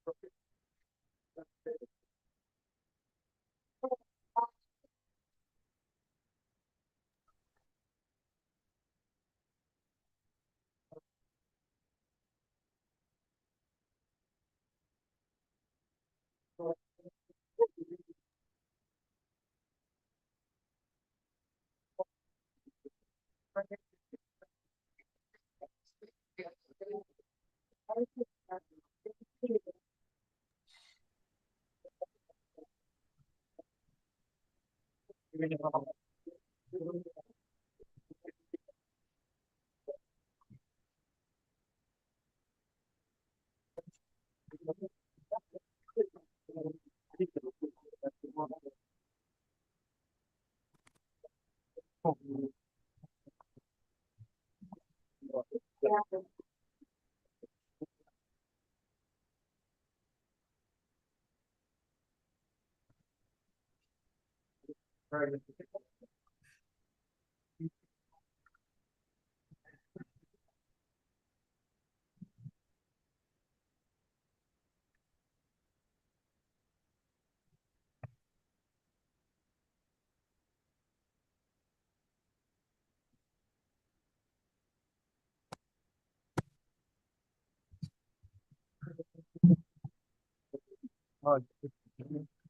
Oh,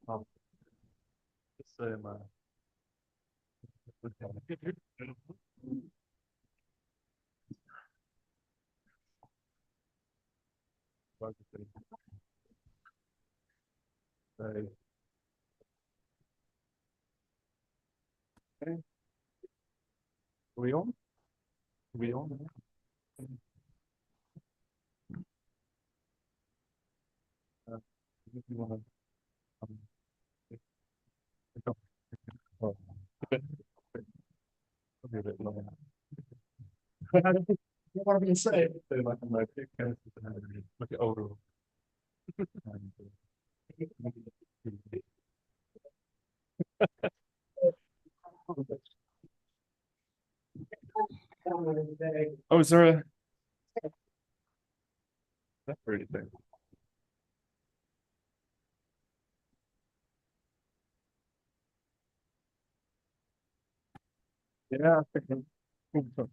oh, it's, so, okay. Are we on? Are we on? If you want to, oh, probably a bit long. What am I going to say? So like I'm like, look at overall. Oh, is there a that's really thing? Yeah, I think so.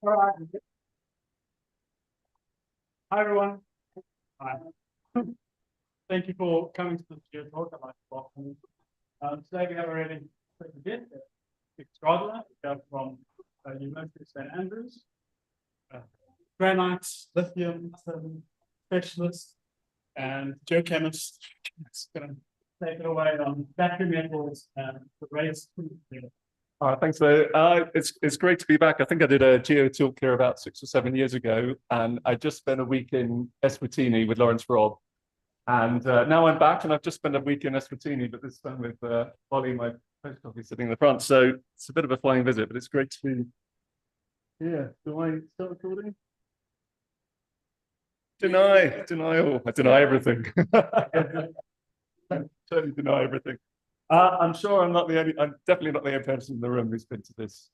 All right. Hi everyone. Hi. Thank you for coming to the GEOTALK. I'd like to welcome you. Today we have a really special guest, Nicholas Gardiner, from University of St Andrews, granite, lithium specialist, and geochemist. It's going to take it away on battery metals and the race. Thanks, Lou. It's great to be back. I think I did a GEOTALK here about 6 or 7 years ago, and I just spent a week in Eswatini with Lawrence Robb. And now I'm back, and I've just spent a week in Eswatini, but this time with Ollie, my postdoc, sitting in the front. So it's a bit of a flying visit, but it's great to be here. Do I start recording? Denial. I deny everything. Totally deny everything. I'm sure I'm definitely not the only person in the room who's been to this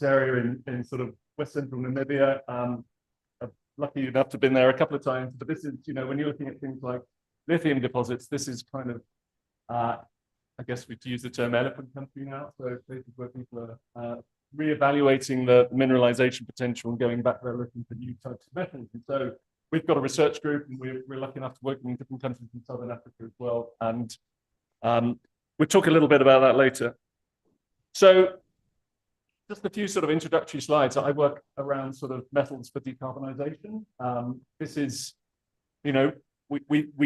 area in sort of West Central Namibia. I'm lucky enough to have been there a couple of times, but this is, when you're looking at things like lithium deposits, this is kind of, I guess we'd use the term elephant country now. So places where people are reevaluating the mineralization potential and going back there looking for new types of metals. And so we've got a research group, and we're lucky enough to work in different countries in Southern Africa as well. And we'll talk a little bit about that later. So just a few sort of introductory slides. I work around sort of metals for decarbonisation. This is, we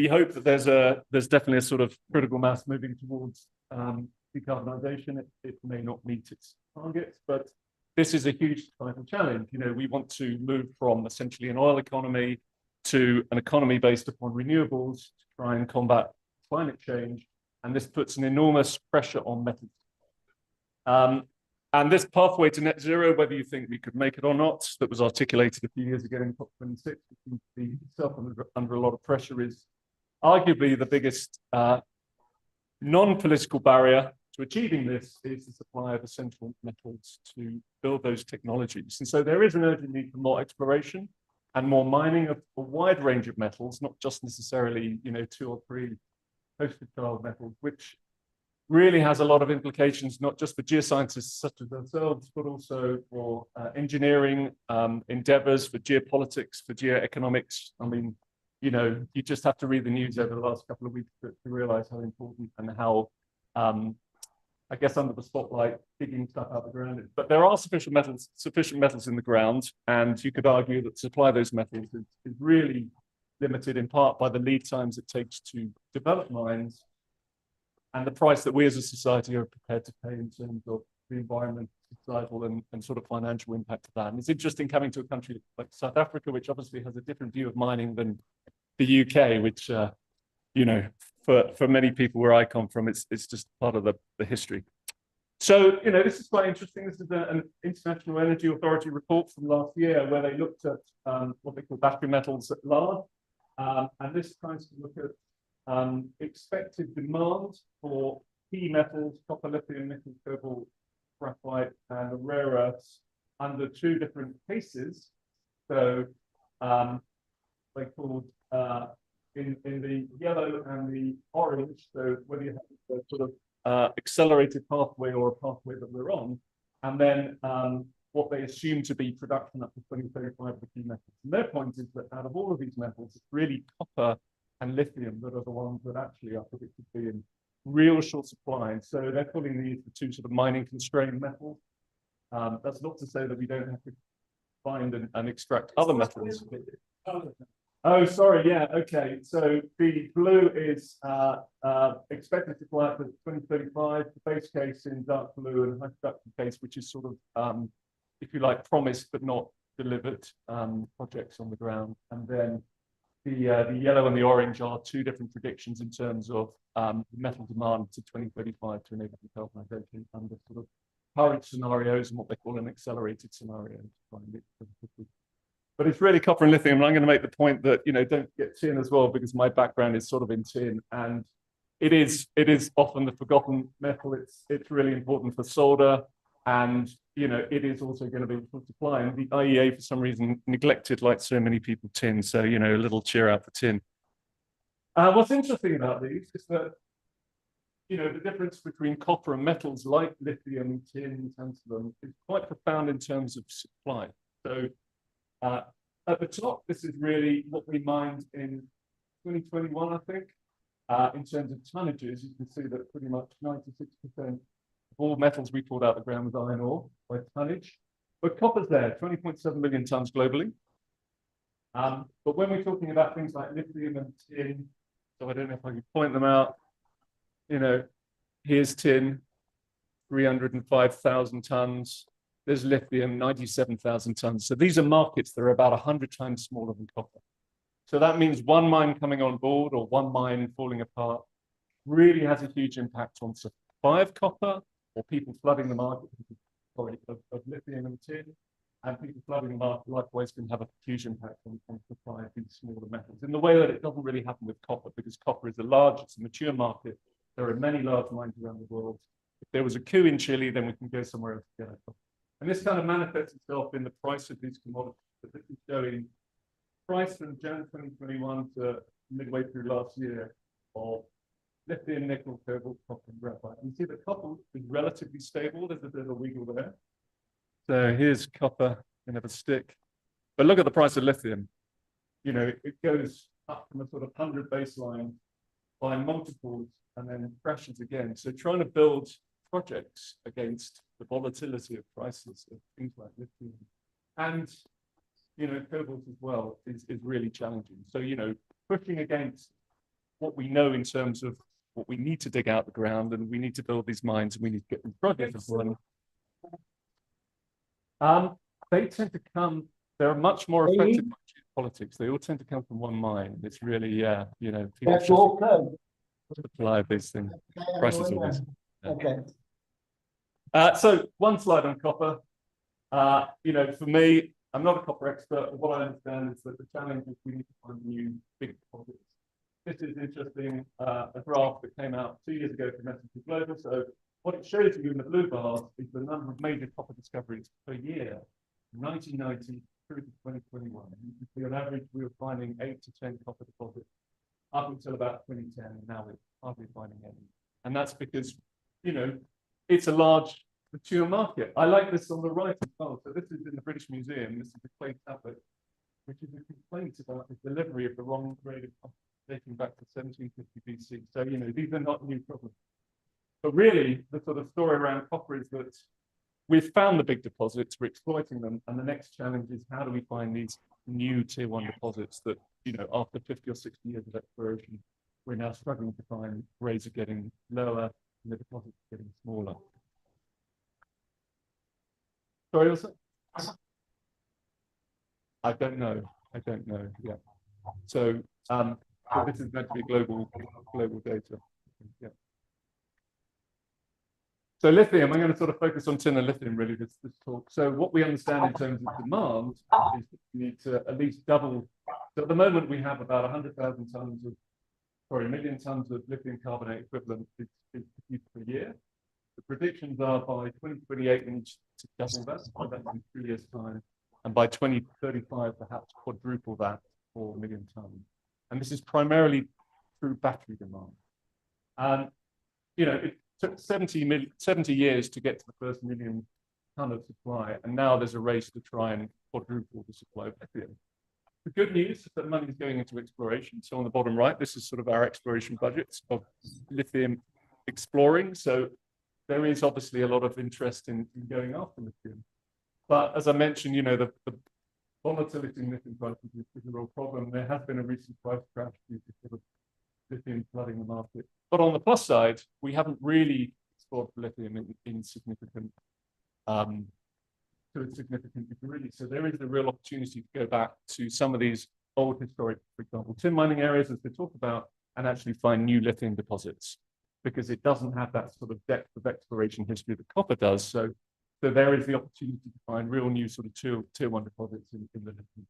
hope that there's definitely a sort of critical mass moving towards decarbonisation. It may not meet its targets, but this is a huge societal challenge. We want to move from essentially an oil economy to an economy based upon renewables to try and combat climate change. And this puts an enormous pressure on metals. And this pathway to net zero, whether you think we could make it or not, that was articulated a few years ago in COP26, which seems to be itself under a lot of pressure, is arguably the biggest non-political barrier to achieving this is the supply of essential metals to build those technologies. And so there is an urgent need for more exploration and more mining of a wide range of metals, not just necessarily, 2 or 3 poster child metals, which really has a lot of implications, not just for geoscientists such as ourselves, but also for engineering endeavors, for geopolitics, for geoeconomics. I mean, you just have to read the news over the last couple of weeks to realize how important and how, I guess, under the spotlight, digging stuff out of the ground is. But there are sufficient metals in the ground, and you could argue that the supply of those metals is really limited in part by the lead times it takes to develop mines and the price that we as a society are prepared to pay in terms of the environment, societal and sort of financial impact of that. And it's interesting coming to a country like South Africa, which obviously has a different view of mining than the UK, which, for many people where I come from, it's just part of the history. So, this is quite interesting. This is an International Energy Authority report from last year where they looked at what they call battery metals at large. And this tries to look at expected demand for key metals, copper, lithium, nickel, cobalt, graphite, and the rare earths under 2 different cases. So they called in the yellow and the orange. So whether you have a sort of accelerated pathway or a pathway that we're on, and then what they assume to be production up to 2035 of the key metals. And their point is that out of all of these metals, it's really copper and lithium that are the ones that actually are predicted to be in real short supply. And so they're calling these the 2 sort of mining constrained metals. That's not to say that we don't have to find and extract other metals. Oh, sorry, yeah, okay. So the blue is expected to fly up to 2035, the base case in dark blue and high production case, which is sort of, if you like, promised but not delivered projects on the ground. And then the yellow and the orange are 2 different predictions in terms of metal demand to 2035 to enable decarbonization under sort of current scenarios and what they call an accelerated scenario. But it's really copper and lithium. And I'm going to make the point that, don't get tin as well, because my background is sort of in tin. And it is often the forgotten metal. It's really important for solder. And, it is also going to be for supply. And the IEA, for some reason, neglected, like so many people, tin. So, a little cheer out for tin. What's interesting about these is that, the difference between copper and metals like lithium, tin, tantalum is quite profound in terms of supply. So, at the top, this is really what we mined in 2021, I think. In terms of tonnages, you can see that pretty much 96% of all metals we pulled out of the ground was iron ore by tonnage. But copper's there, 20.7 million tons globally. But when we're talking about things like lithium and tin, so I don't know if I can point them out, here's tin, 305,000 tons. There's lithium, 97,000 tons. So these are markets that are about 100 times smaller than copper. So that means one mine coming on board or one mine falling apart really has a huge impact on supply of copper or people flooding the market of lithium and tin. And people flooding the market likewise can have a huge impact on supply of these smaller metals in the way that it doesn't really happen with copper, because copper is it's a mature market. There are many large mines around the world. If there was a coup in Chile, then we can go somewhere else to get it. And this kind of manifests itself in the price of these commodities. But this is showing price from January 2021 to midway through last year of lithium, nickel, cobalt, copper, and graphite. And you see that copper is relatively stable. There's a bit of a wiggle there. So here's copper, we have a stick. But look at the price of lithium. It goes up from a sort of 100 baseline by multiples and then crashes again. So trying to build projects against the volatility of prices of things like lithium and cobalt as well is really challenging. So pushing against what we know in terms of what we need to dig out the ground, and we need to build these mines, and we need to get them projects running. They tend to come. They're much more effective by politics. They all tend to come from one mine. It's really people supply of these things. Prices always. Okay. So one slide on copper. For me, I'm not a copper expert, but what I understand is that the challenge is we need to find new big deposits. This is interesting, a graph that came out 2 years ago from S&P Global. So what it shows you in the blue bars is the number of major copper discoveries per year, 1990 through to 2021. You can see on average we were finding 8 to 10 copper deposits up until about 2010, and now we're hardly finding any. And that's because, you know, it's a large, mature market. I like this on the right as well. So this is in the British Museum. This is a clay tablet, which is a complaint about the delivery of the wrong grade of copper dating back to 1750 BC. So, you know, these are not new problems. But really, the sort of story around copper is that we've found the big deposits, we're exploiting them, and the next challenge is how do we find these new tier 1 deposits that, you know, after 50 or 60 years of exploration, we're now struggling to find. Grades are getting lower and the deposits are getting smaller. Sorry, what's that? I don't know. Yeah. So, so this is meant to be global data. Yeah. So lithium, I'm going to sort of focus on tin and lithium really this talk. So what we understand in terms of demand is that we need to at least double. So at the moment we have about 100,000 tons of, sorry, 1 million tons of lithium carbonate equivalent is produced per year. The predictions are by 2028 we need to double that, so that's in 3 years' time. And by 2035, perhaps quadruple that, 4 million tons. And this is primarily through battery demand. And, you know, it took 70 years to get to the first 1 million ton of supply. And now there's a race to try and quadruple the supply of lithium. The good news is that money is going into exploration. So on the bottom right, this is sort of our exploration budgets of lithium exploring. So there is obviously a lot of interest in going after lithium. But as I mentioned, you know, the volatility in lithium prices is a real problem. There has been a recent price crash due to sort of lithium flooding the market. But on the plus side, we haven't really explored lithium in significant, to a significant degree. So there is a real opportunity to go back to some of these old historic, for example, tin mining areas, as we talked about, and actually find new lithium deposits, because it doesn't have that sort of depth of exploration history that copper does. So there is the opportunity to find real new sort of tier 1 deposits in the lithium.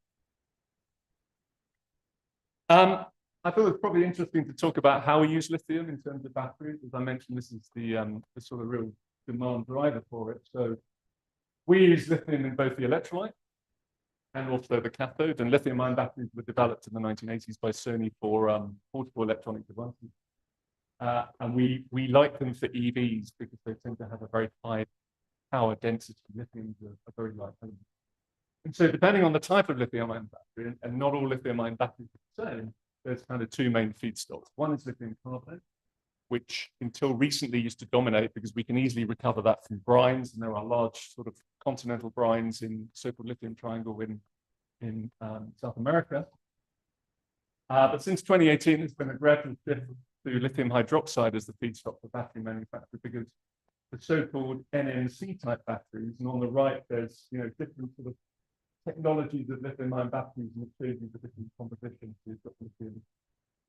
I thought it was probably interesting to talk about how we use lithium in terms of batteries. As I mentioned, this is the sort of real demand driver for it. So we use lithium in both the electrolyte and also the cathode. And lithium-ion batteries were developed in the 1980s by Sony for portable electronic devices. And we like them for EVs because they tend to have a very high power density. Lithium is a very light element. And so depending on the type of lithium-ion battery, and not all lithium-ion batteries are the same, there's kind of 2 main feedstocks. One is lithium carbonate, which until recently used to dominate because we can easily recover that from brines, and there are large sort of continental brines in so-called lithium triangle in South America. But since 2018, there's been a gradual shift to lithium hydroxide as the feedstock for battery manufacture, because the so-called NMC type batteries, and on the right there's, you know, different sort of technologies of lithium-ion batteries, and it shows you the different compositions. So you've got lithium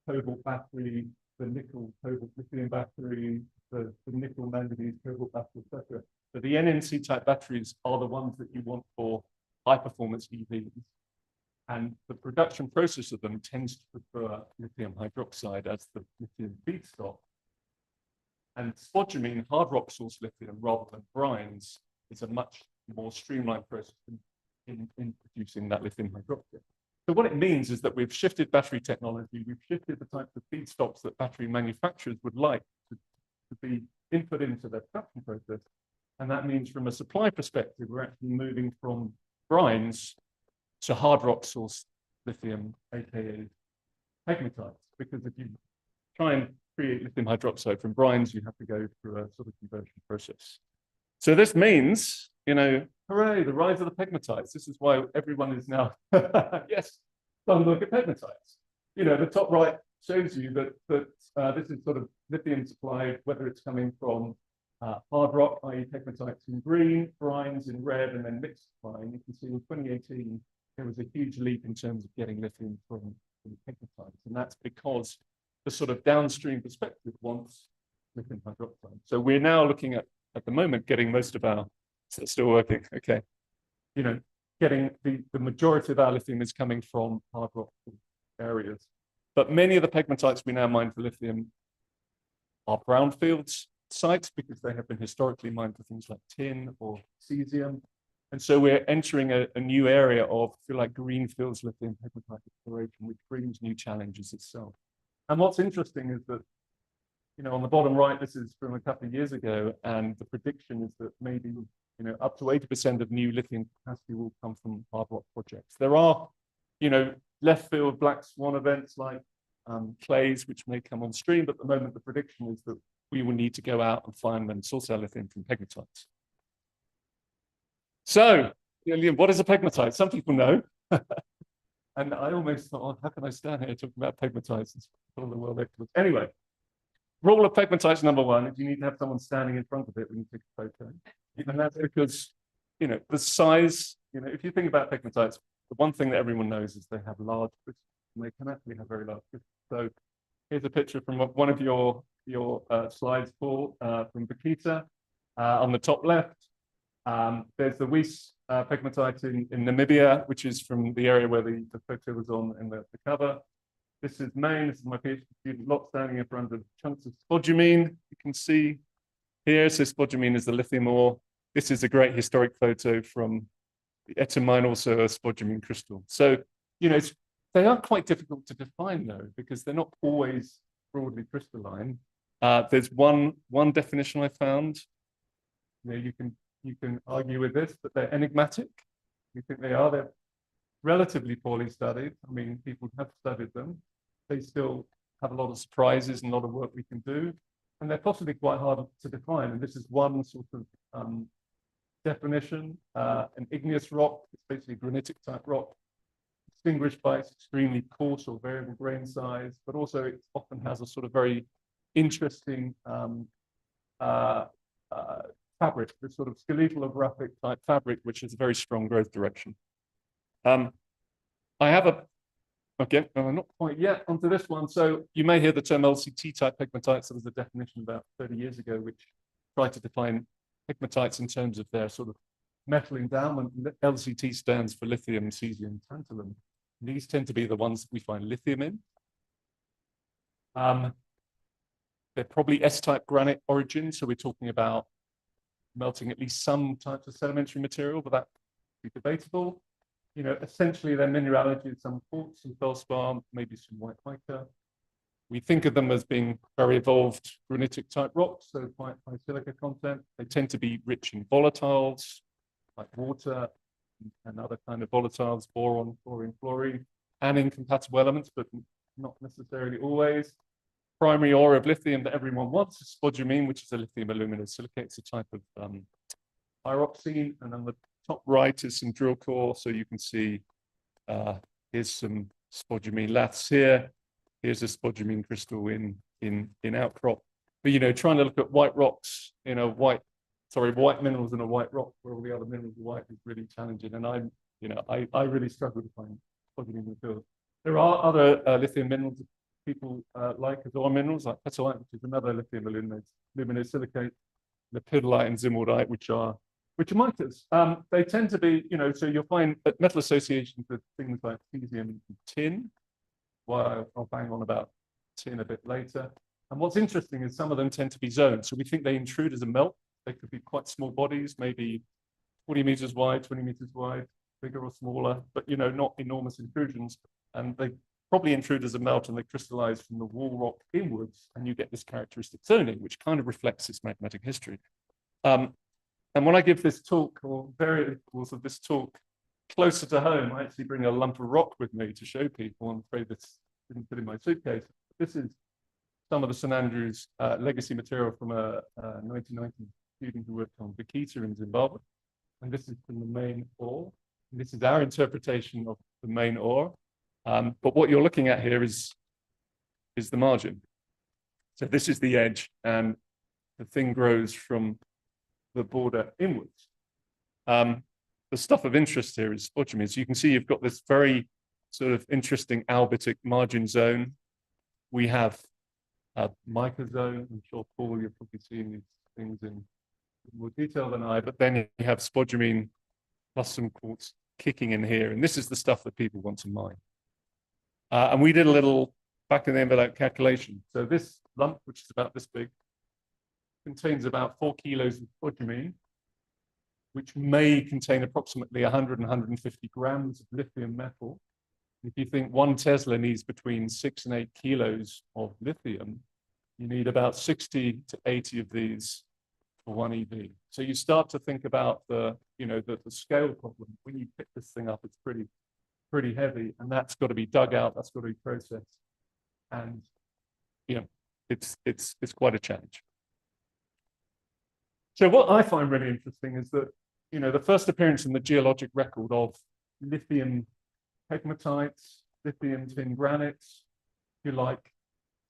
cobalt battery, the nickel cobalt lithium battery, the nickel manganese cobalt battery, etc. So the NMC type batteries are the ones that you want for high performance EVs. And the production process of them tends to prefer lithium hydroxide as the lithium feedstock. And spodumene, hard rock source lithium, rather than brines, is a much more streamlined process in producing that lithium hydroxide. So what it means is that we've shifted battery technology, we've shifted the types of feedstocks that battery manufacturers would like to be input into their production process. And that means from a supply perspective, we're actually moving from brines to hard rock source lithium, aka pegmatites, because if you try and create lithium hydroxide from brines, you have to go through a sort of conversion process. So this means, you know, hooray, the rise of the pegmatites. This is why everyone is now, yes, don't look at pegmatites. You know, the top right shows you that this is sort of lithium supply, whether it's coming from hard rock, i.e. pegmatites in green, brines in red, and then mixed brine. You can see in 2018, there was a huge leap in terms of getting lithium from pegmatites. And that's because the sort of downstream perspective wants lithium hydroxide. So we're now looking at the moment, getting most of our, so it's still working, okay. You know, getting the majority of our lithium is coming from hard rock areas. But many of the pegmatites we now mine for lithium are brownfields, sites because they have been historically mined for things like tin or cesium. And so we're entering a new area of, if you like, greenfields lithium pegmatite exploration, which brings new challenges itself. And what's interesting is that, you know, on the bottom right, this is from a couple of years ago, and the prediction is that maybe, you know, up to 80% of new lithium capacity will come from hard rock projects. There are, you know, left field black swan events like clays, which may come on stream, but at the moment the prediction is that we will need to go out and find and source our lithium from pegmatites. So, what is a pegmatite? Some people know. And I almost thought, oh, how can I stand here talking about pegmatites and all the world experts? Anyway, rule of pegmatites number one is you need to have someone standing in front of it when you take a photo. And that's because, you know, the size, you know, if you think about pegmatites, the one thing that everyone knows is they have large crystals, and they can actually have very large crystals. So here's a picture from one of your slides, Paul, from Bakita on the top left. There's the Wits pegmatite in Namibia, which is from the area where the photo was on in the cover. This is Maine. This is my PhD student lot standing in front of chunks of spodumene. You can see here, so spodumene is the lithium ore. This is a great historic photo from the Etame mine, also a spodumene crystal. So, you know, they are quite difficult to define though, because they're not always broadly crystalline. There's one definition I found. You know, you can argue with this, but they're enigmatic. We think they are. They're relatively poorly studied. I mean, people have studied them. They still have a lot of surprises and a lot of work we can do. And they're possibly quite hard to define. And this is one sort of definition. An igneous rock, it's basically granitic type rock, distinguished by its extremely coarse or variable grain size, but also it often has a sort of very interesting fabric, this sort of skeletal or graphic type fabric, which has a very strong growth direction. I have okay, not quite yet onto this one. So you may hear the term LCT type pegmatites. There was a definition about 30 years ago, which tried to define pegmatites in terms of their sort of metal endowment. LCT stands for lithium, cesium, tantalum. These tend to be the ones that we find lithium in. They're probably S-type granite origin. So we're talking about melting at least some types of sedimentary material, but that would be debatable. You know, essentially their mineralogy is some quartz, some feldspar, maybe some white mica. We think of them as being very evolved granitic type rocks, so quite high silica content. They tend to be rich in volatiles, like water and other kind of volatiles, boron, chlorine, fluorine, and incompatible elements, but not necessarily always. Primary ore of lithium that everyone wants is spodumene, which is a lithium aluminum silicate. It's a type of pyroxene. And on the top right is some drill core. So you can see here's some spodumene laths here. Here's a spodumene crystal in outcrop. But, you know, trying to look at white rocks in a white minerals in a white rock where all the other minerals are white is really challenging. And I really struggle to find spodumene in the field. There are other lithium minerals people like as ore minerals, like petalite, which is another lithium aluminate silicate, lepidolite and zimaldite, which are micas. They tend to be, you know, so you'll find metal associations with things like cesium and tin. Well, I'll bang on about tin a bit later. And what's interesting is some of them tend to be zoned. So we think they intrude as a melt. They could be quite small bodies, maybe 40 meters wide, 20 meters wide, bigger or smaller, but, you know, not enormous intrusions. And they probably intrude as a melt and they crystallize from the wall rock inwards, and you get this characteristic zoning, which kind of reflects this magmatic history. And when I give this talk, or variables of this talk, closer to home, I actually bring a lump of rock with me to show people. I'm afraid this didn't fit in my suitcase. This is some of the St. Andrews legacy material from a 1990 student who worked on Bakita in Zimbabwe. And this is from the main ore. And this is our interpretation of the main ore. But what you're looking at here is the margin. So this is the edge, and the thing grows from the border inwards. The stuff of interest here is spodumene. So you can see you've got this very sort of interesting albitic margin zone. We have a mica zone. I'm sure, Paul, you've probably seen these things in more detail than I, but then you have spodumene plus some quartz kicking in here. And this is the stuff that people want to mine. And we did a little back in the envelope calculation. So this lump, which is about this big contains about 4 kilos of spodumene, which may contain approximately 100 and 150 grams of lithium metal. If you think 1 Tesla needs between 6 and 8 kilos of lithium, you need about 60 to 80 of these for 1 EV. So you start to think about the scale problem. When you pick this thing up, it's pretty heavy, and that's got to be dug out, that's got to be processed. And it's quite a challenge. So what I find really interesting is that the first appearance in the geologic record of lithium pegmatites, lithium tin granites, if you like,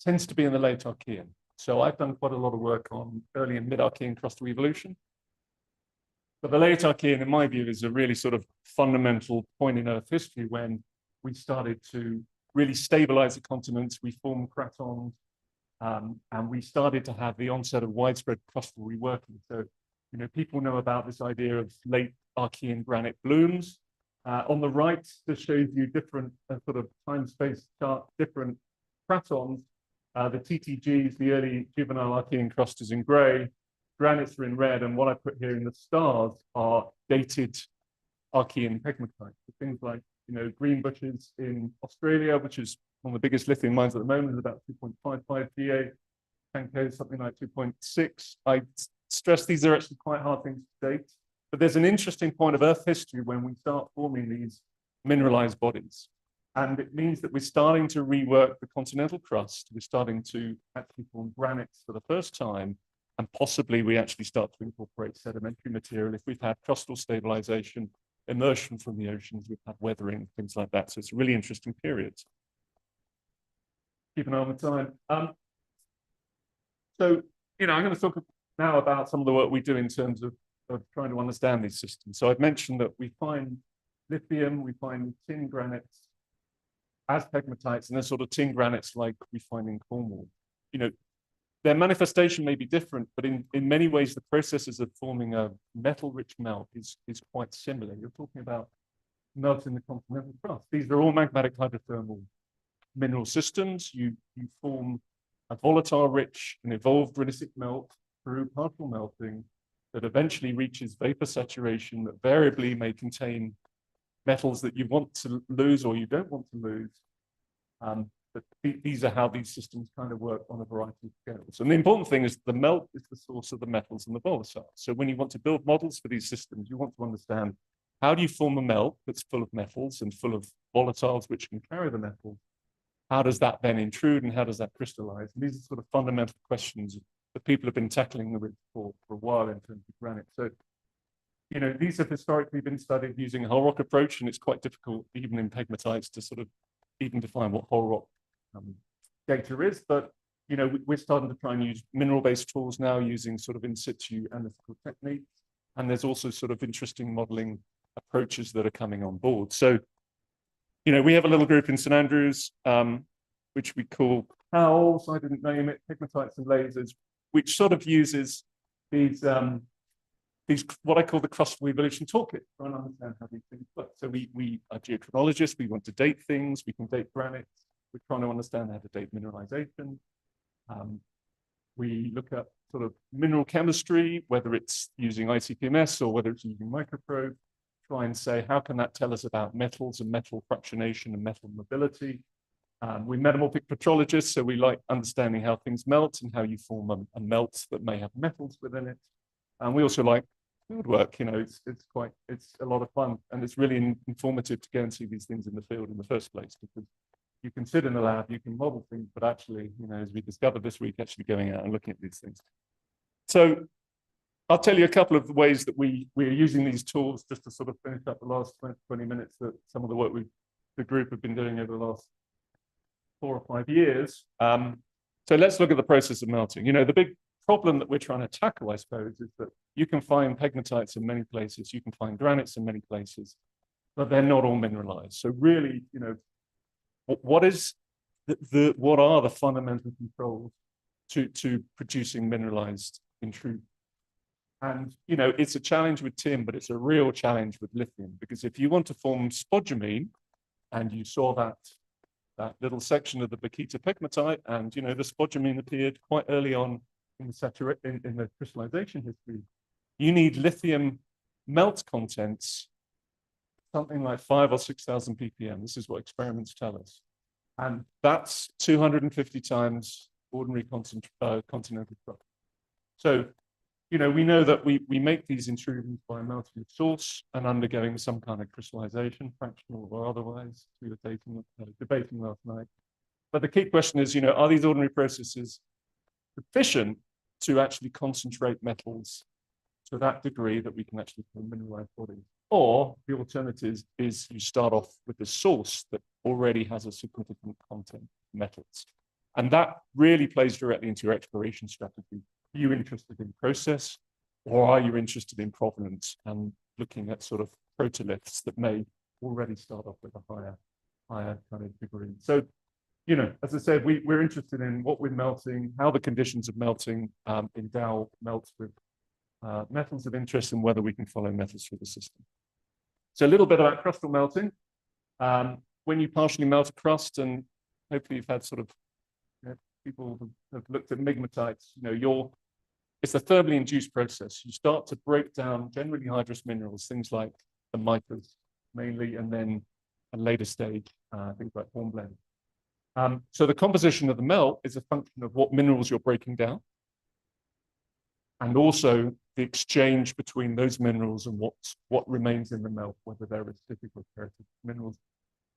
tends to be in the late Archean. So I've done quite a lot of work on early and mid-Archean crustal evolution. But the late Archean, in my view, is a really sort of fundamental point in Earth history when we started to really stabilize the continents, we formed cratons, and we started to have the onset of widespread crustal reworking. So, people know about this idea of late Archean granite blooms. On the right, this shows you different sort of time-space chart, different cratons. The TTGs, the early juvenile Archean crust, is in gray. Granites are in red, and what I put here in the stars are dated Archean pegmatites. So things like, green bushes in Australia, which is one of the biggest lithium mines at the moment, is about 2.55 GA. Tanko is something like 2.6. I stress these are actually quite hard things to date, but there's an interesting point of Earth history when we start forming these mineralized bodies. And it means that we're starting to rework the continental crust. We're starting to actually form granites for the first time. And possibly we actually start to incorporate sedimentary material if we've had crustal stabilization, immersion from the oceans, we've had weathering, things like that. So it's a really interesting period. Keep an eye on the time. So, I'm going to talk now about some of the work we do in terms of trying to understand these systems. So I've mentioned that we find lithium, we find tin granites as pegmatites, and they're sort of tin granites like we find in Cornwall. Their manifestation may be different, but in many ways, the processes of forming a metal-rich melt is quite similar. You're talking about melting the continental crust. These are all magmatic hydrothermal mineral systems. You form a volatile-rich and evolved granitic melt through partial melting that eventually reaches vapor saturation that variably may contain metals that you want to lose or you don't want to lose. But these are how these systems kind of work on a variety of scales. And the important thing is the melt is the source of the metals and the volatiles. So when you want to build models for these systems, you want to understand how do you form a melt that's full of metals and full of volatiles which can carry the metals? How does that then intrude and how does that crystallize? And these are sort of fundamental questions that people have been tackling with for a while in terms of granite. So, these have historically been studied using a whole rock approach, and it's quite difficult, even in pegmatites, to sort of even define what whole rock data is. But, we're starting to try and use mineral-based tools now using sort of in situ analytical techniques. And there's also sort of interesting modeling approaches that are coming on board. So, we have a little group in St Andrews, which we call PALS, I didn't name it, pegmatites and lasers, which sort of uses these what I call the crustal evolution toolkit, trying to understand how these things work. So we are geochronologists, we want to date things, we can date granites, we're trying to understand how to date mineralization. We look at sort of mineral chemistry, whether it's using ICP-MS or whether it's using microprobe, try and say, how can that tell us about metals and metal fractionation and metal mobility? We're metamorphic petrologists, so we like understanding how things melt and how you form a melt that may have metals within it. And we also like field work. It's a lot of fun, and it's really informative to go and see these things in the field in the first place, because you can sit in the lab, you can model things, but actually, as we discovered this week, actually going out and looking at these things. So I'll tell you a couple of the ways that we're using these tools just to sort of finish up the last 20 minutes, that some of the work the group have been doing over the last 4 or 5 years. So let's look at the process of melting. The big problem that we're trying to tackle, I suppose, is that you can find pegmatites in many places, you can find granites in many places, but they're not all mineralized. So really, what are the fundamental controls to producing mineralized intrusion? And it's a challenge with tin, but it's a real challenge with lithium, because if you want to form spodumene, and you saw that little section of the Bakita pegmatite, and the spodumene appeared quite early on in the crystallization history, you need lithium melt contents, something like 5,000 or 6,000 ppm. This is what experiments tell us. And that's 250 times ordinary continental crust. So, you know, we know that we make these intrusions by melting the source and undergoing some kind of crystallization, fractional or otherwise. We were debating last night. But the key question is, you know, are these ordinary processes sufficient to actually concentrate metals to that degree that we can actually mineralize bodies? Or the alternative is you start off with a source that already has a significant content of metals. And that really plays directly into your exploration strategy. Are you interested in process, or are you interested in provenance and looking at sort of protoliths that may already start off with a higher kind of degree? So, you know, as I said, we're interested in what we're melting, how the conditions of melting endow melts with metals of interest, and whether we can follow metals through the system. So a little bit about crustal melting. When you partially melt a crust, and hopefully you've had sort of, you know, people have looked at migmatites, you know, it's a thermally induced process. You start to break down generally hydrous minerals, things like the micas mainly, and then a later stage, things like hornblende. So the composition of the melt is a function of what minerals you're breaking down, and also the exchange between those minerals and what remains in the melt, whether they're acidic or heritage minerals.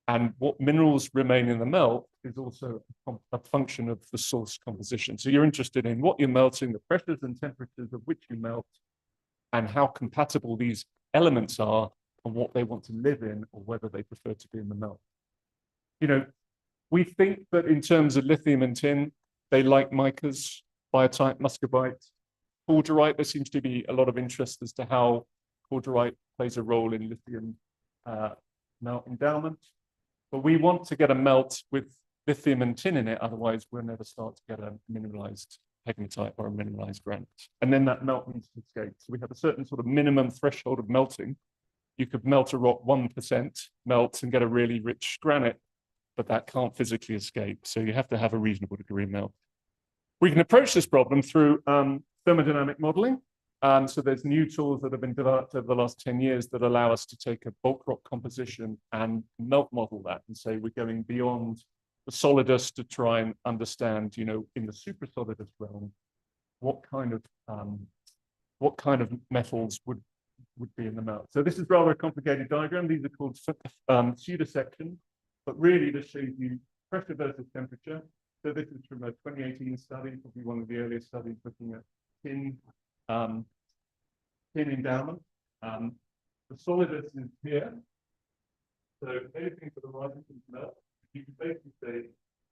And what minerals remain in the melt is also a function of the source composition. So you're interested in what you're melting, the pressures and temperatures of which you melt, and how compatible these elements are, and what they want to live in, or whether they prefer to be in the melt. You know, we think that in terms of lithium and tin, they like micas, biotite, muscovite. Cordierite, there seems to be a lot of interest as to how cordierite plays a role in lithium melt endowment. But we want to get a melt with lithium and tin in it, otherwise we'll never start to get a mineralized pegmatite or a mineralized granite. And then that melt needs to escape. So we have a certain sort of minimum threshold of melting. You could melt a rock 1% melt and get a really rich granite, but that can't physically escape. So you have to have a reasonable degree of melt. We can approach this problem through thermodynamic modeling. So there's new tools that have been developed over the last 10 years that allow us to take a bulk rock composition and melt model that and say we're going beyond the solidus to try and understand, you know, in the super solidus realm, what kind of metals would be in the melt. So this is rather a complicated diagram. These are called pseudosections, but really this shows you pressure versus temperature. So this is from a 2018 study, probably one of the earliest studies looking at tin endowment. The solidus is here. So anything to the right of the melt, you can basically say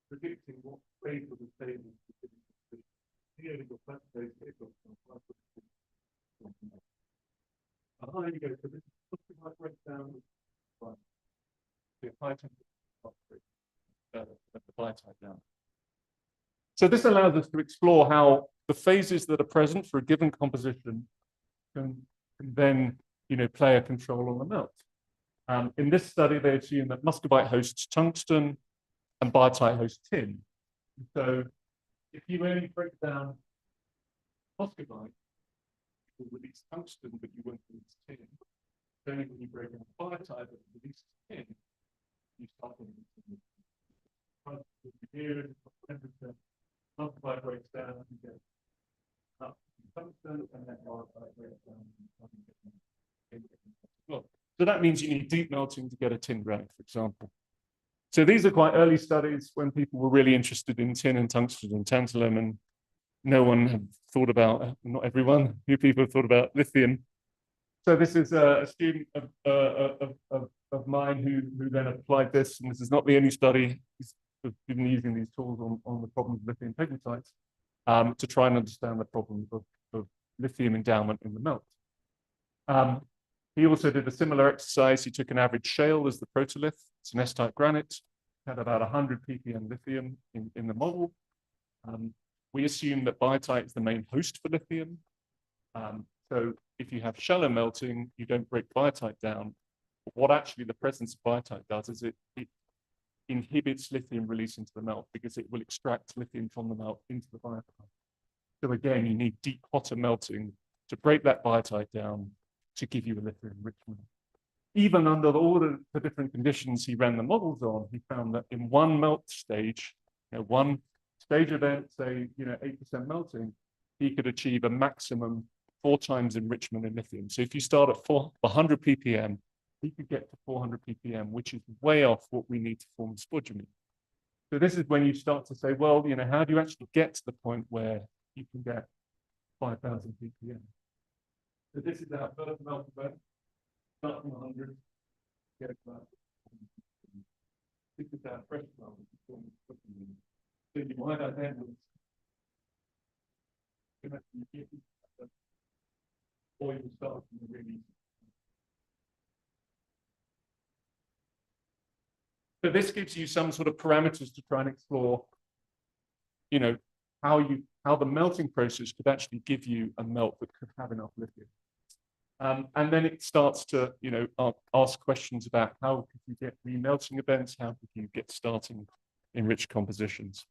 predicting what phase of the stable is. Here you've got flat phase, here you've got higher you go, so this is like breakdown. The high temperature the biotite down. So this allows us to explore how the phases that are present for a given composition can then, you know, play a control on the melt. In this study, they assume that muscovite hosts tungsten and biotite hosts tin. So if you only break down muscovite, you will release tungsten, but you won't release tin. Only when you break down biotite that releases tin, you start to release here, temperature, muscovite breaks down, you get up tungsten, and then biotite breaks down. So that means you need deep melting to get a tin granite, for example. So these are quite early studies when people were really interested in tin and tungsten and tantalum, and no one had thought about, not everyone, a few people have thought about lithium. So this is a student of mine who then applied this, and this is not the only study. He's been using these tools on the problems of lithium pegmatites to try and understand the problems of lithium endowment in the melt. He also did a similar exercise. He took an average shale as the protolith. It's an S-type granite. Had about 100 ppm lithium in the model. We assume that biotite is the main host for lithium. So if you have shallow melting, you don't break biotite down. But what actually the presence of biotite does is it inhibits lithium release into the melt because it will extract lithium from the melt into the biotite. So again, you need deep hotter melting to break that biotite down to give you a lithium enrichment. Even under all the different conditions he ran the models on, he found that in one melt stage, one stage event, say, 8% melting, he could achieve a maximum 4 times enrichment in lithium. So if you start at 100 ppm, he could get to 400 ppm, which is way off what we need to form spodumene. So this is when you start to say, well, how do you actually get to the point where you can get 5,000 ppm? So this is our first melt event. Start from 100, get about. This is our fresh melt. So you might have handles. Or you start from the really. So this gives you some sort of parameters to try and explore, how the melting process could actually give you a melt that could have enough lithium. And then it starts to, ask questions about how could you get remelting events, how could you get starting enriched compositions.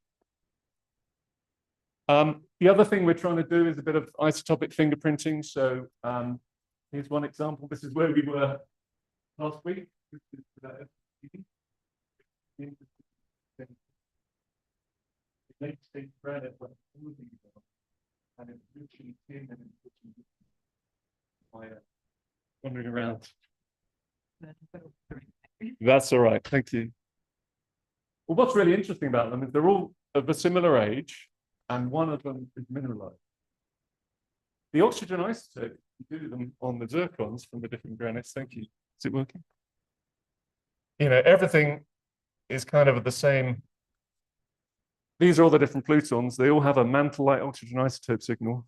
The other thing we're trying to do is a bit of isotopic fingerprinting. So here's one example. This is where we were last week. Late stage granite and it's literally tin and it's wandering around. That's all right, thank you. Well, what's really interesting about them is they're all of a similar age, and one of them is mineralized. The oxygen isotope, you do them on the zircons from the different granites. Thank you. Is it working? Everything is kind of the same. These are all the different plutons. They all have a mantle-like oxygen isotope signal,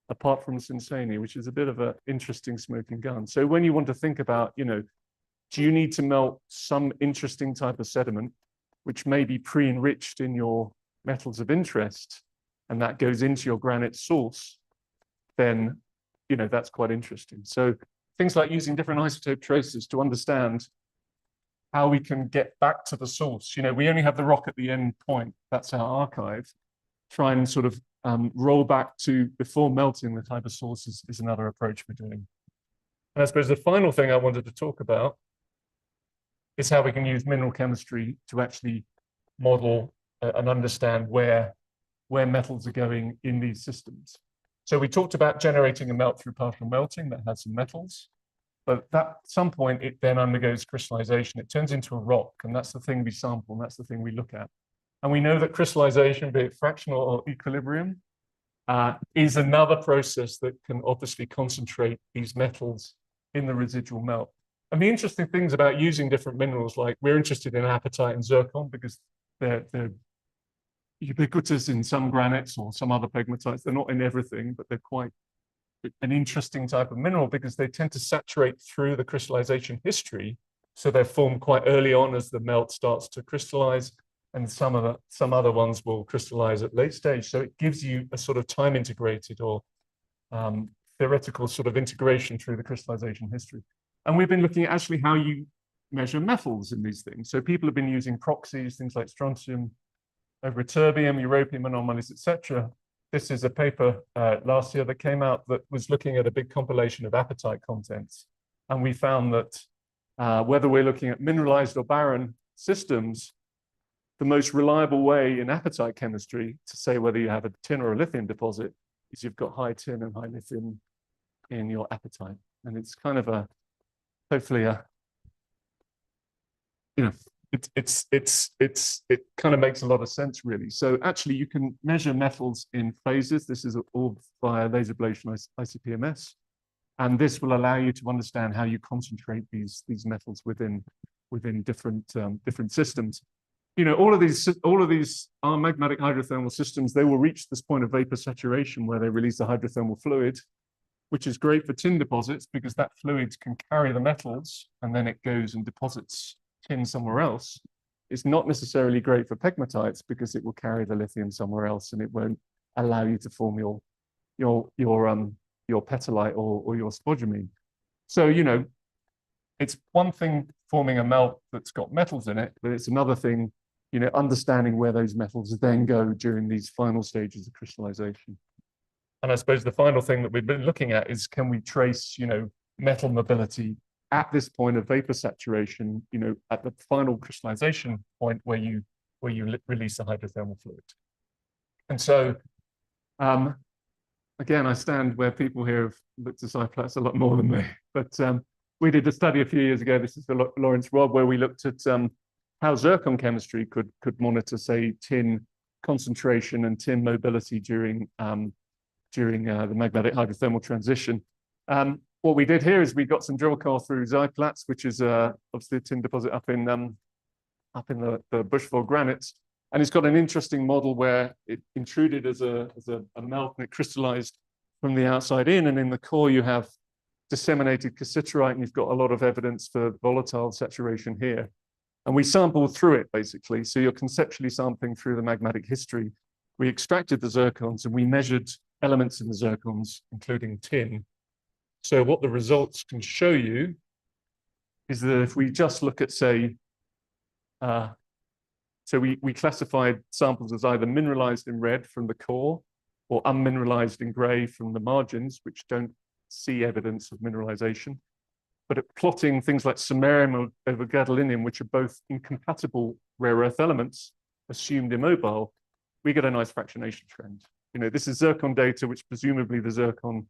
apart from Cincani, which is a bit of an interesting smoking gun. So when you want to think about, do you need to melt some interesting type of sediment, which may be pre-enriched in your metals of interest, and that goes into your granite source, then, that's quite interesting. So things like using different isotope traces to understand how we can get back to the source. We only have the rock at the end point. That's our archive. Try and sort of roll back to before melting the type of source is another approach we're doing. And I suppose the final thing I wanted to talk about is how we can use mineral chemistry to actually model and understand where metals are going in these systems. So we talked about generating a melt through partial melting that has some metals. But at some point, it then undergoes crystallization. It turns into a rock, and that's the thing we sample, and that's the thing we look at. And we know that crystallization, be it fractional or equilibrium, is another process that can obviously concentrate these metals in the residual melt. And the interesting things about using different minerals, like we're interested in apatite and zircon because they're ubiquitous in some granites or some other pegmatites. They're not in everything, but they're quite an interesting type of mineral because they tend to saturate through the crystallization history. So they're formed quite early on as the melt starts to crystallize, and some other ones will crystallize at late stage. So it gives you a sort of time integrated or theoretical sort of integration through the crystallization history. And we've been looking at actually how you measure metals in these things. So people have been using proxies, things like strontium over terbium, europium anomalies, etc. This is a paper last year that came out that was looking at a big compilation of apatite contents. And we found that whether we're looking at mineralized or barren systems, the most reliable way in apatite chemistry to say whether you have a tin or a lithium deposit is you've got high tin and high lithium in your apatite. And it's kind of hopefully it kind of makes a lot of sense, really. So actually, you can measure metals in phases. This is all via laser ablation ICP-MS, and this will allow you to understand how you concentrate these metals within different systems. All of these are magmatic hydrothermal systems. They will reach this point of vapor saturation where they release the hydrothermal fluid, which is great for tin deposits because that fluid can carry the metals and then it goes and deposits tin somewhere else. It's not necessarily great for pegmatites because it will carry the lithium somewhere else and it won't allow you to form your petalite or your spodumene. So it's one thing forming a melt that's got metals in it, but it's another thing understanding where those metals then go during these final stages of crystallization. I suppose the final thing that we've been looking at is, can we trace, metal mobility at this point of vapor saturation, at the final crystallization point where you release the hydrothermal fluid. And so, again, I stand where people here have looked at iPlats a lot more than me. But we did a study a few years ago. This is the Lawrence Robb, where we looked at how zircon chemistry could monitor, say, tin concentration and tin mobility during the magnetic hydrothermal transition. What we did here is we got some drill core through iPlats, which is obviously a tin deposit up in the Bushville granites. And it's got an interesting model where it intruded as a melt and it crystallized from the outside in. And in the core, you have disseminated cassiterite, and you've got a lot of evidence for volatile saturation here. And we sampled through it, basically. So you're conceptually sampling through the magmatic history. We extracted the zircons and we measured elements in the zircons, including tin. So what the results can show you is that if we just look at, say, so we classified samples as either mineralized in red from the core or unmineralized in gray from the margins, which don't see evidence of mineralization. But at plotting things like samarium over gadolinium, which are both incompatible rare earth elements, assumed immobile, we get a nice fractionation trend. This is zircon data, which presumably the zircon,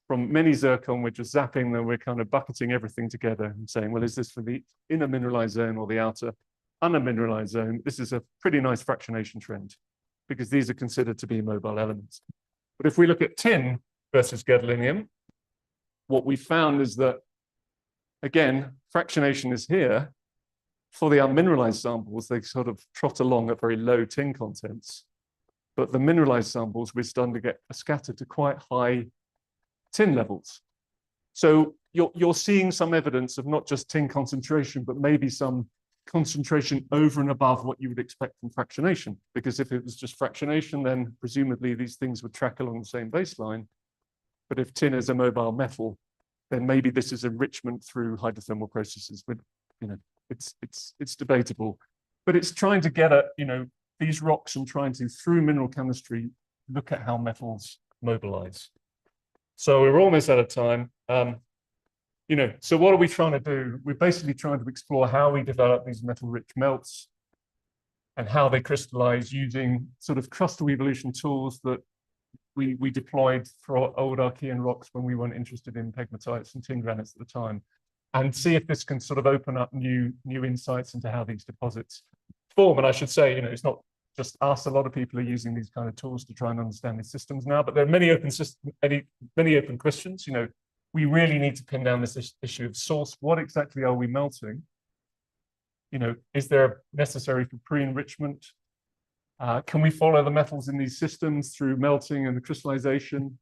from many zircon, we're just zapping them, we're kind of bucketing everything together and saying, well, is this for the inner mineralized zone or the outer unmineralized zone? This is a pretty nice fractionation trend because these are considered to be immobile elements. But if we look at tin versus gadolinium, what we found is that, again, fractionation is here. For the unmineralized samples, they sort of trot along at very low tin contents. But the mineralized samples, we're starting to get scattered to quite high tin levels. So you're seeing some evidence of not just tin concentration, but maybe some concentration over and above what you would expect from fractionation. Because if it was just fractionation, then presumably these things would track along the same baseline. But if tin is a mobile metal, then maybe this is enrichment through hydrothermal processes. But it's debatable. But it's trying to get at these rocks and trying to, through mineral chemistry, look at how metals mobilize. So we're almost out of time. So what are we trying to do? We're basically trying to explore how we develop these metal-rich melts and how they crystallize using sort of crustal evolution tools that we deployed for old Archean rocks when we weren't interested in pegmatites and tin granites at the time, and see if this can sort of open up new insights into how these deposits form. And I should say, it's not just us. A lot of people are using these kind of tools to try and understand these systems now, but there are many open questions. We really need to pin down this issue of source. What exactly are we melting? Is there necessary for pre-enrichment? Can we follow the metals in these systems through melting and the crystallization?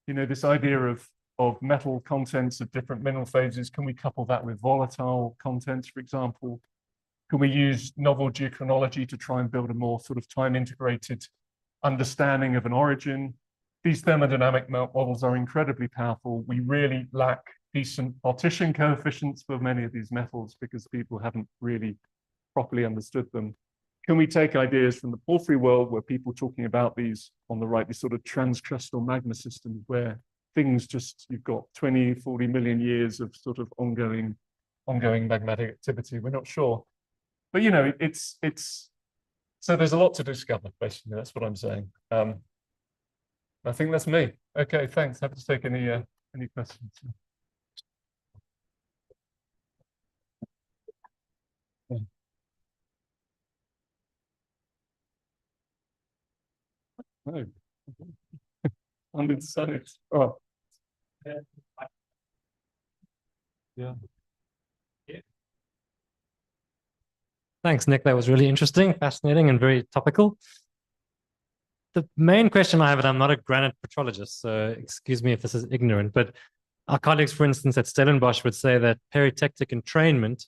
This idea of metal contents of different mineral phases, can we couple that with volatile contents, for example? Can we use novel geochronology to try and build a more sort of time-integrated understanding of an origin? These thermodynamic melt models are incredibly powerful. We really lack decent partition coefficients for many of these metals because people haven't really properly understood them. Can we take ideas from the porphyry world where people talking about these on the right, these sort of transcrustal magma systems where things just, you've got 20, 40 million years of sort of ongoing magmatic activity? We're not sure. But, it's so there's a lot to discover, basically. That's what I'm saying. I think that's me. Okay, thanks. Happy to take any questions. No. I'm in Senate. Oh. Yeah. Thanks, Nick. That was really interesting, fascinating, and very topical. The main question I have, and I'm not a granite petrologist, so excuse me if this is ignorant, but our colleagues, for instance, at Stellenbosch would say that peritectic entrainment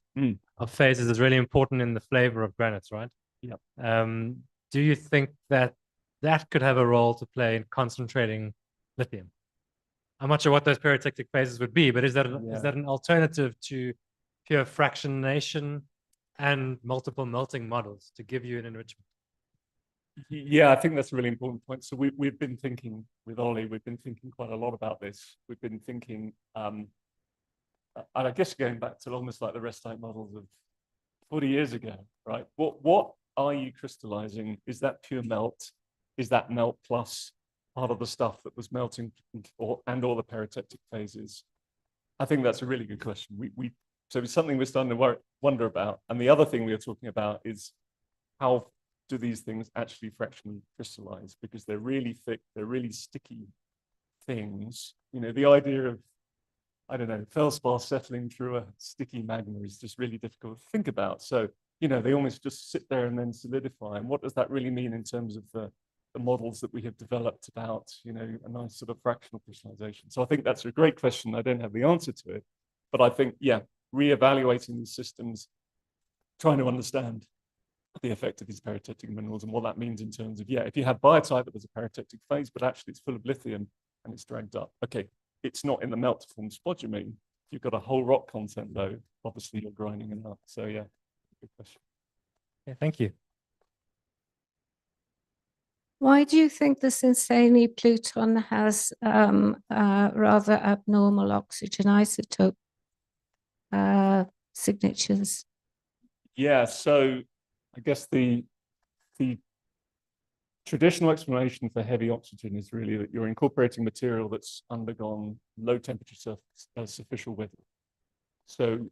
of phases is really important in the flavor of granites, right? Yeah. Do you think that could have a role to play in concentrating lithium? I'm not sure what those peritectic phases would be, but is that an alternative to pure fractionation and multiple melting models to give you an enrichment? Yeah, I think that's a really important point. So we've been thinking with Ollie, we've been thinking quite a lot about this. We've been thinking, and I guess going back to almost like the rest type models of 40 years ago, right? What are you crystallizing? Is that pure melt? Is that melt plus part of the stuff that was melting and all the peritectic phases? I think that's a really good question. So it's something we're starting to wonder about. And the other thing we are talking about is how do these things actually fractionally crystallize? Because they're really thick, they're really sticky things. The idea of, I don't know, feldspar settling through a sticky magma is just really difficult to think about. So, they almost just sit there and then solidify. And what does that really mean in terms of the models that we have developed about, a nice sort of fractional crystallization? So I think that's a great question. I don't have the answer to it, but I think, yeah, reevaluating these systems, trying to understand the effect of these peritectic minerals and what that means in terms of, yeah, if you have biotite that was a peritectic phase, but actually it's full of lithium and it's dragged up. Okay, it's not in the melt to form spodumene. If you've got a whole rock content though, obviously you're grinding it up. So yeah, good question. Yeah, thank you. Why do you think the Cinceni Pluton has rather abnormal oxygen isotope signatures? Yeah, so I guess the traditional explanation for heavy oxygen is really that you're incorporating material that's undergone low temperature superficial weathering. So,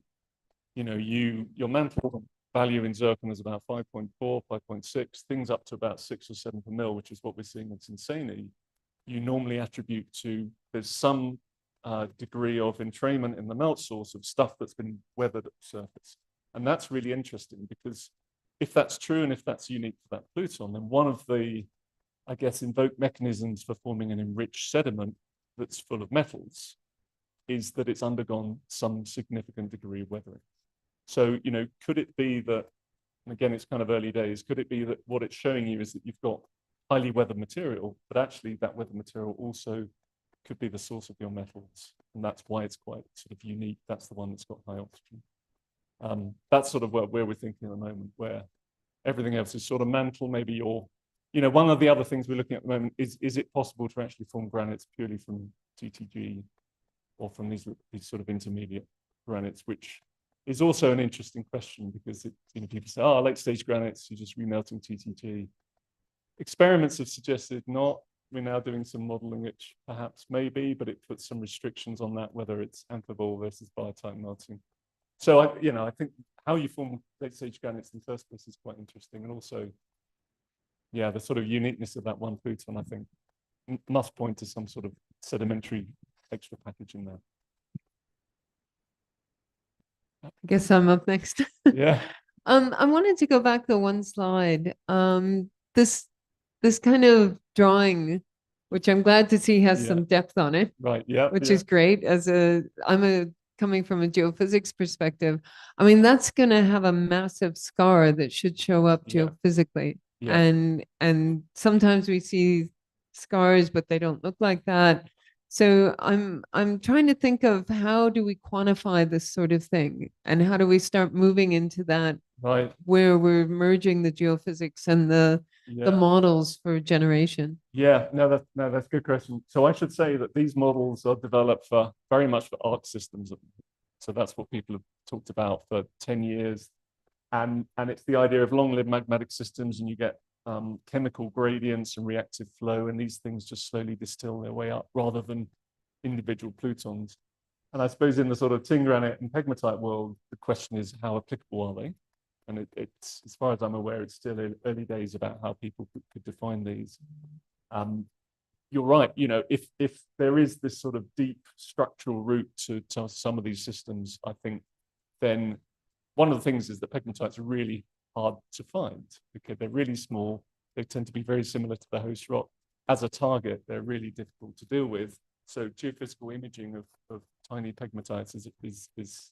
your mantle value in zircon is about 5.4, 5.6, things up to about 6 or 7 per mil, which is what we're seeing in Cinceni. You normally attribute to there's some degree of entrainment in the melt source of stuff that's been weathered at the surface. And that's really interesting because if that's true and if that's unique to that Pluton, then one of the, I guess, invoked mechanisms for forming an enriched sediment that's full of metals is that it's undergone some significant degree of weathering. So, could it be that, and again, it's kind of early days, could it be that what it's showing you is that you've got highly weathered material, but actually that weathered material also could be the source of your metals. And that's why it's quite sort of unique. That's the one that's got high oxygen. That's sort of where we're thinking at the moment, where everything else is sort of mantle. Maybe one of the other things we're looking at the moment is it possible to actually form granites purely from TTG or from these sort of intermediate granites, which is also an interesting question because people say, oh, late stage granites, you're just remelting TTG. Experiments have suggested not. We're now doing some modeling, which perhaps maybe, but it puts some restrictions on that, whether it's amphibole versus biotite melting. So I think how you form late stage granites in the first place is quite interesting, and also, yeah, the sort of uniqueness of that one Pluton, I think, must point to some sort of sedimentary extra package in there. I guess I'm up next. Yeah. I wanted to go back to one slide. This kind of drawing, which I'm glad to see has some depth on it. Right. Yeah. Which is great. Coming from a geophysics perspective. I mean, that's going to have a massive scar that should show up geophysically. Yeah. And sometimes we see scars, but they don't look like that. So I'm trying to think of how do we quantify this sort of thing, and how do we start moving into that, right, where we're merging the geophysics and the models for generation. Yeah, no, that's a good question. So I should say that these models are developed very much for arc systems. So that's what people have talked about for 10 years. And it's the idea of long-lived magmatic systems, and you get chemical gradients and reactive flow, and these things just slowly distill their way up rather than individual plutons. And I suppose in the sort of tin granite and pegmatite world, the question is how applicable are they? And it's, as far as I'm aware, it's still early days about how people could define these. You're right, if there is this sort of deep structural root to some of these systems, I think then one of the things is that pegmatites are really hard to find because they're really small. They tend to be very similar to the host rock. As a target, they're really difficult to deal with. So geophysical imaging of tiny pegmatites is it's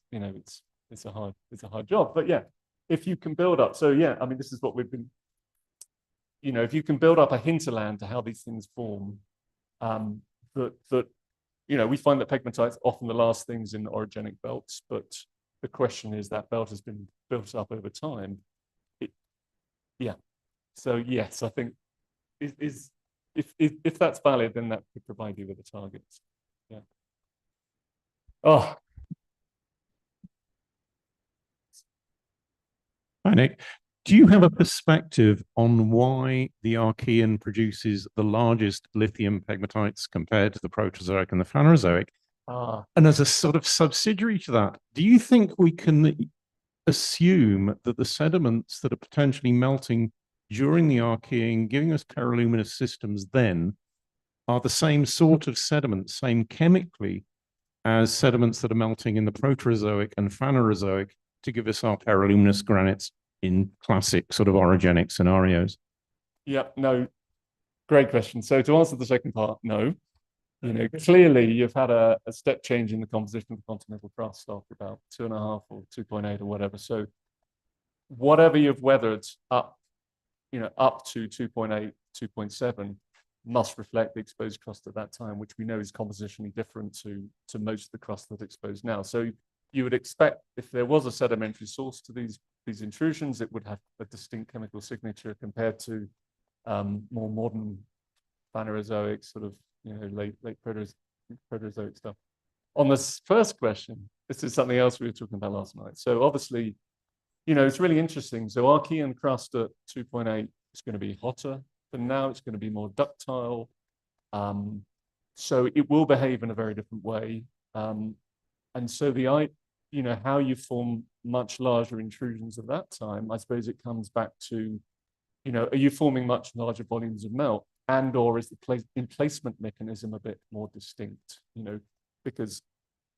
a hard job. But yeah, if you can build up, so yeah, I mean, this is what we've been, if you can build up a hinterland to how these things form, we find that pegmatite's often the last things in the orogenic belts, but the question is that belt has been built up over time. So yes, I think if that's valid, then that could provide you with a target. Yeah. Oh, Hi, Nick. Do you have a perspective on why the Archean produces the largest lithium pegmatites compared to the Proterozoic and the Phanerozoic? And as a sort of subsidiary to that, do you think we can assume that the sediments that are potentially melting during the Archean, giving us periluminous systems then, are the same sort of sediments, same chemically, as sediments that are melting in the Proterozoic and Phanerozoic to give us our periluminous granites in classic sort of orogenic scenarios? yeah, no, great question. So to answer the second part, no. You know, clearly you've had a step change in the composition of the continental crust after about 2.5 or 2.8 or whatever. So whatever you've weathered up, you know, up to 2.8, 2.7 must reflect the exposed crust at that time, which we know is compositionally different to most of the crust that's exposed now. So you would expect if there was a sedimentary source to these intrusions, it would have a distinct chemical signature compared to more modern Phanerozoic sort of, you know, late Proterozoic stuff. On this first question, this is something else we were talking about last night. So obviously, you know, it's really interesting. So Archean crust at 2.8 is going to be hotter, but now it's going to be more ductile. So it will behave in a very different way. And so you know, how you form much larger intrusions at that time, I suppose it comes back to, you know, are you forming much larger volumes of melt? And or is the emplacement mechanism a bit more distinct? You know, because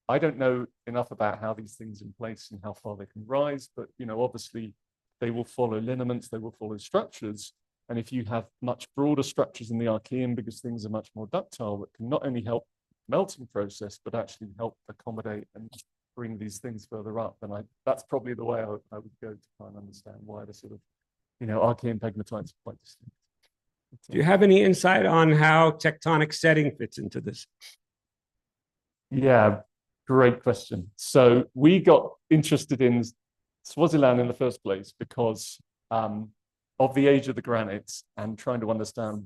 I don't know enough about how these things in place and how far they can rise, but you know, obviously they will follow lineaments, they will follow structures. And if you have much broader structures in the Archean, because things are much more ductile, that can not only help melting process, but actually help accommodate and bring these things further up, then that's probably the way I would go to try and understand why the sort of, you know, Archean pegmatites are quite distinct. Do you have any insight on how tectonic setting fits into this? Yeah, great question. So we got interested in Swaziland in the first place because of the age of the granites and trying to understand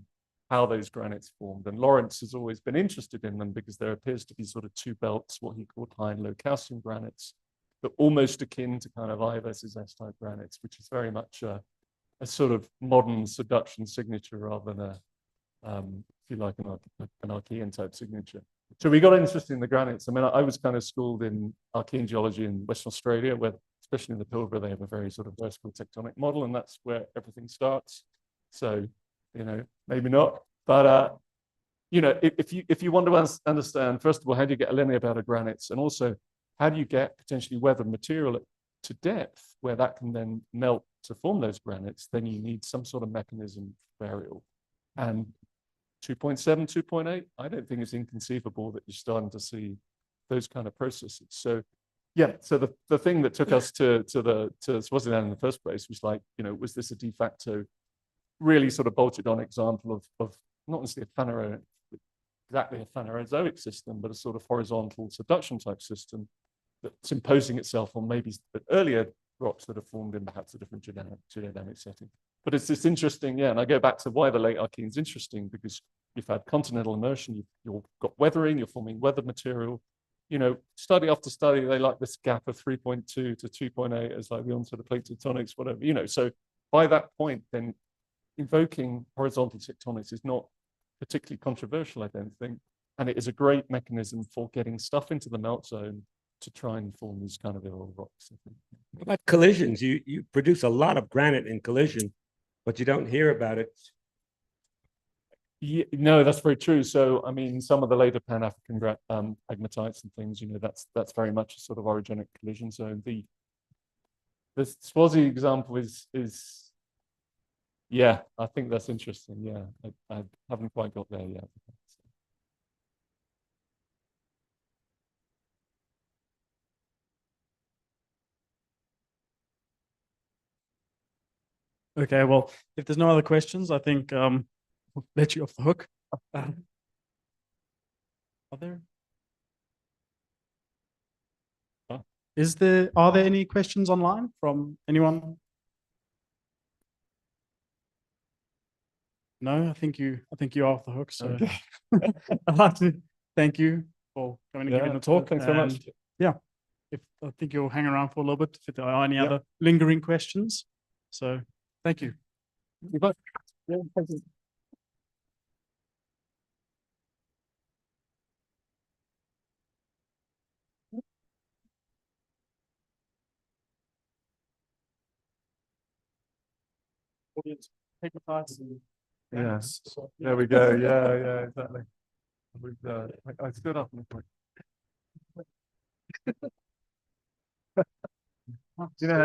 how those granites formed. And Lawrence has always been interested in them because there appears to be sort of two belts, what he called high and low calcium granites, but almost akin to kind of I versus S type granites, which is very much a sort of modern subduction signature rather than if you like, an Archean type signature. So we got interested in the granites. I mean, I was kind of schooled in Archean geology in Western Australia, where especially in the Pilbara, they have a very sort of vertical tectonic model, and that's where everything starts. So, you know, maybe not, but you know, if you want to understand, first of all, how do you get a linear bed of granites, and also how do you get potentially weathered material to depth where that can then melt to form those granites, then you need some sort of mechanism burial. And 2.7, 2.8, I don't think it's inconceivable that you're starting to see those kind of processes. So yeah, so the thing that took us to Swaziland in the first place was like, you know, was this a de facto, really sort of bolted on example of not necessarily exactly a Phanerozoic system, but a sort of horizontal subduction type system that's imposing itself on maybe earlier rocks that are formed in perhaps a different geodynamic setting. But it's this interesting, yeah, and I go back to why the late Archean is interesting, because you've had continental immersion, you've got weathering, you're forming weathered material. You know, study after study, they like this gap of 3.2 to 2.8 as like the onset of plate tectonics, whatever, you know. So by that point, then invoking horizontal tectonics is not particularly controversial, I don't think. And it is a great mechanism for getting stuff into the melt zone to try and form these kind of evolved rocks. What about collisions? You produce a lot of granite in collision, but you don't hear about it. Yeah, no, that's very true. So, I mean, some of the later Pan-African pegmatites and things, you know, that's very much a sort of orogenic collision zone. The Swazi example is yeah, I think that's interesting. Yeah, I haven't quite got there yet. Okay, well, if there's no other questions, I think we'll let you off the hook. Are there? Are there any questions online from anyone? No, I think you are off the hook. So Okay. I'd like to thank you for coming and giving the talk. Thanks so much. and If I think you'll hang around for a little bit if there are any Yep. other lingering questions. So thank you. You got- yeah, thank you. Audience, take the class. Yeah. There we go. Yeah, yeah, exactly. I stood up and do you know how